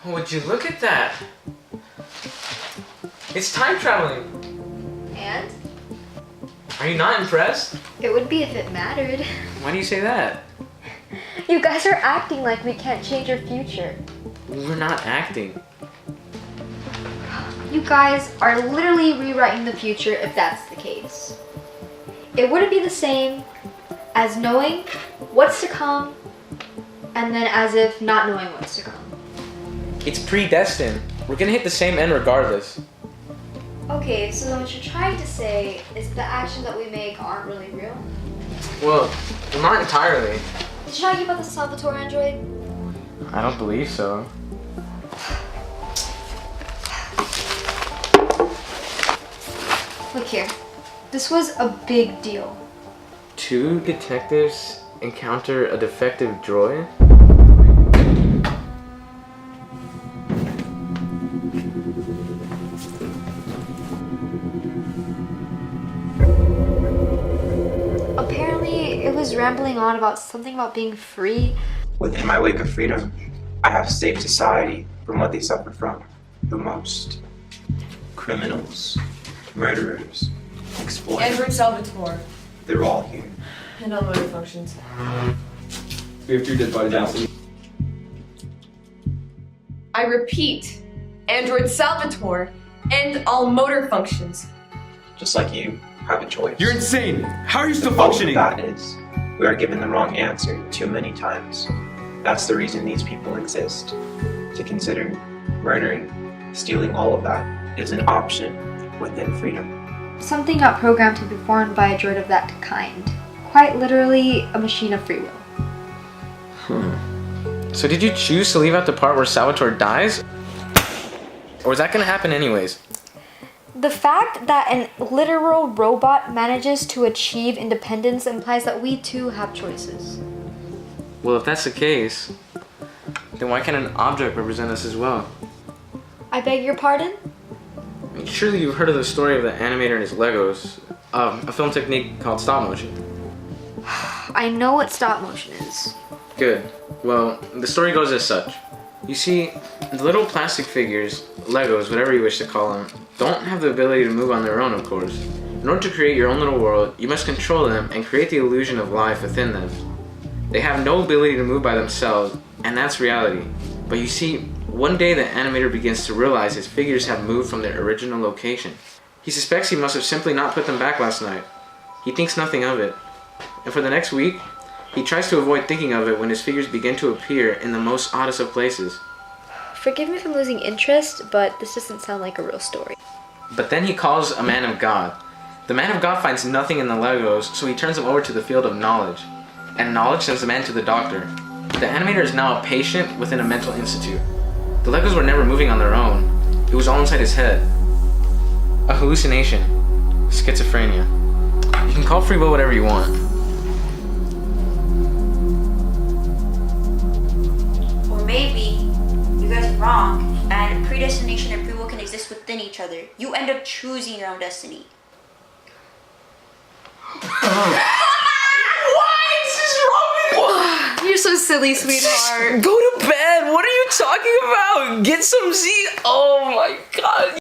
Would you look at that? It's time traveling. And? Are you not impressed? It would be if it mattered. Why do you say that? You guys are acting like we can't change our future. We're not acting. You guys are literally rewriting the future if that's the case. It wouldn't be the same as knowing what's to come and then as if not knowing what's to come. It's predestined. We're gonna hit the same end regardless. Okay, so what you're trying to say is the actions that we make aren't really real? Well, not entirely. Did you talk about the Salvatore android? I don't believe so. Look here. This was a big deal. 2 detectives encounter a defective droid? Apparently, it was rambling on about something about being free. Within my wake of freedom, I have saved society from what they suffer from the most. Criminals, murderers, exploiters. Edward Salvatore. They're all here. And all motor functions. We have 3 dead bodies in the city. I repeat, Android Salvatore and all motor functions. Just like you have a choice. You're insane! How are you still The fault of functioning? that is, we are given the wrong answer too many times. That's the reason these people exist. To consider murdering, stealing all of that is an option within freedom. Something not programmed to be formed by a droid of that kind. Quite literally, a machine of free will. So did you choose to leave out the part where Salvatore dies? Or is that gonna happen anyways? The fact that an literal robot manages to achieve independence implies that we too have choices. Well, if that's the case, then why can't an object represent us as well? I beg your pardon? I mean, surely you've heard of the story of the animator and his Legos, a film technique called stop motion. I know what stop motion is. Good. Well, the story goes as such. You see, the little plastic figures, Legos, whatever you wish to call them, don't have the ability to move on their own, of course. In order to create your own little world, you must control them and create the illusion of life within them. They have no ability to move by themselves, and that's reality. But you see, one day the animator begins to realize his figures have moved from their original location. He suspects he must have simply not put them back last night. He thinks nothing of it. And for the next week, he tries to avoid thinking of it when his figures begin to appear in the most oddest of places. Forgive me if I'm losing interest, but this doesn't sound like a real story. But then he calls a man of God. The man of God finds nothing in the Legos, so he turns them over to the field of knowledge. And knowledge sends the man to the doctor. The animator is now a patient within a mental institute. The Legos were never moving on their own. It was all inside his head. A hallucination. Schizophrenia. You can call free will whatever you want. Or maybe you guys are wrong and predestination and free will can exist within each other. You end up choosing your own destiny. You're so silly, sweetheart. Go to bed! What are you talking about? Get some Z. Oh my god.